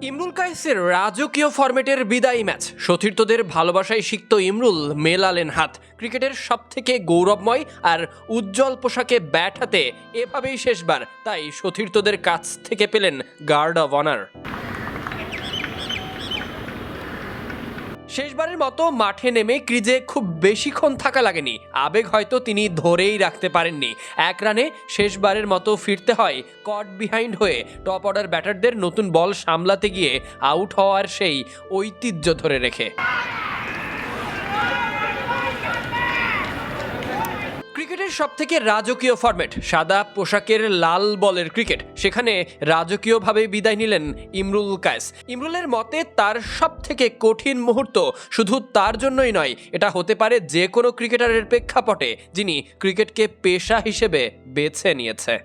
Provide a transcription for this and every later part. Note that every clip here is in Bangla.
ইমরুল কায়েসের রাজকীয় ফরম্যাটের বিদায়ী ম্যাচ। সতীর্থদের ভালোবাসায় সিক্ত ইমরুল মেলালেন হাত। ক্রিকেটের সবথেকে গৌরবময় আর উজ্জ্বল পোশাকে ব্যাট হাতে এভাবেই শেষবার, তাই সতীর্থদের কাছ থেকে পেলেন গার্ড অব অনার। শেষবারের মতো মাঠে নেমে ক্রিজে খুব বেশিক্ষণ থাকা লাগেনি। আবেগ হয়তো তিনি ধরেই রাখতে পারেননি। এক রানে শেষবারের মতো ফিরতে হয় কট বিহাইন্ড হয়ে টপ অর্ডার ব্যাটারদের নতুন বল সামলাতে গিয়ে আউট হওয়ার সেই ঐতিহ্য ধরে রেখে। ক্রিকেটের সবথেকে রাজকীয় ফরম্যাট সাদা পোশাকের লাল বলের ক্রিকেট, সেখানে রাজকীয়ভাবে বিদায় নিলেন ইমরুল কায়েস। ইমরুলের মতে তার সবথেকে কঠিন মুহূর্ত শুধু তার জন্যই নয়, এটা হতে পারে যে কোনো ক্রিকেটারের প্রেক্ষাপটে যিনি ক্রিকেটকে পেশা হিসেবে বেছে নিয়েছে।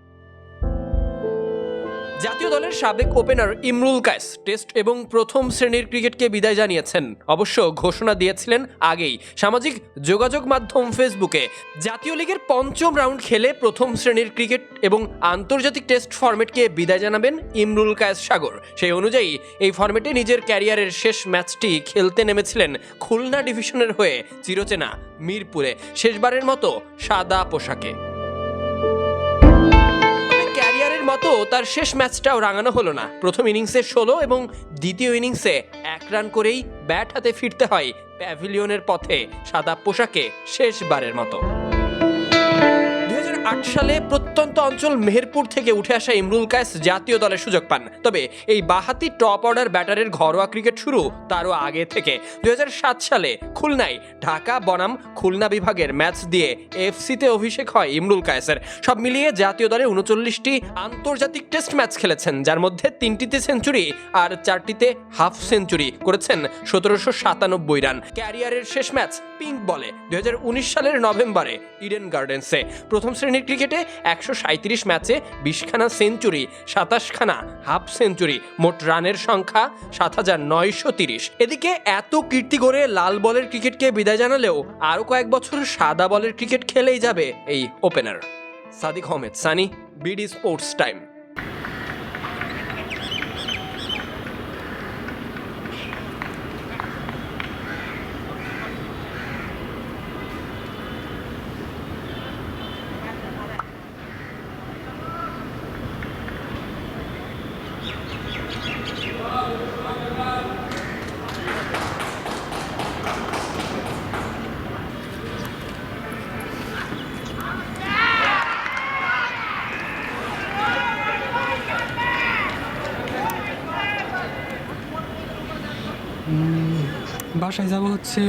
জাতীয় দলের সাবেক ওপেনার ইমরুল কায়েস টেস্ট এবং প্রথম শ্রেণীর ক্রিকেটকে বিদায় জানিয়েছেন। অবশ্য ঘোষণা দিয়েছিলেন আগেই সামাজিক যোগাযোগ মাধ্যম ফেসবুকে। জাতীয় লিগের পঞ্চম রাউন্ড খেলে প্রথম শ্রেণীর ক্রিকেট এবং আন্তর্জাতিক টেস্ট ফরম্যাটকে বিদায় জানাবেন ইমরুল কায়েস সাগর। সেই অনুযায়ী এই ফরম্যাটে নিজের ক্যারিয়ারের শেষ ম্যাচটি খেলতে নেমেছিলেন খুলনা ডিভিশনের হয়ে চিরচেনা মিরপুরে, শেষবারের মতো সাদা পোশাকে। মতো তার শেষ ম্যাচটাও রাঙানো হলো না। প্রথম ইনিংসে 16 এবং দ্বিতীয় ইনিংসে 1 রান করেই ব্যাট হাতে ফিরতে হয় প্যাভিলিয়নের পথে সাদা পোশাকে শেষবারের মতো। 2008 সালে প্রত্যন্ত অঞ্চল মেহেরপুর থেকে উঠে আসা ইমরুল কায়েস জাতীয় দলের সুযোগ পান। তবে এই বাঁহাতি টপ অর্ডার ব্যাটারের ঘরোয়া ক্রিকেট শুরু তারও আগে থেকে। 2007 সালে খুলনায় ঢাকা বনাম খুলনা বিভাগের ম্যাচ দিয়ে এফসিতে অভিষেক হয় ইমরুল কায়েসের। সব মিলিয়ে জাতীয় দলে 39টি আন্তর্জাতিক টেস্ট ম্যাচ খেলেছেন, যার মধ্যে 3টিতে সেঞ্চুরি আর 4টিতে হাফ সেঞ্চুরি করেছেন 1797 রান। ক্যারিয়ারের শেষ ম্যাচ পিঙ্ক বলে 2019 সালের নভেম্বরে ইডেন গার্ডেন্সে। প্রথম শ্রেণীর ক্রিকেটে 137 ম্যাচে 20খানা সেঞ্চুরি, 27খানা হাফ সেঞ্চুরি, মোট রানের সংখ্যা 7930। এদিকে এত কীর্তি গড়ে লাল বলের ক্রিকেটকে বিদায় জানালেও আরও কয়েক বছর সাদা বলের ক্রিকেট খেলেই যাবে এই opener. Sadiq Ahmed, Sunny, BD sports time. বাসায় যাব হচ্ছে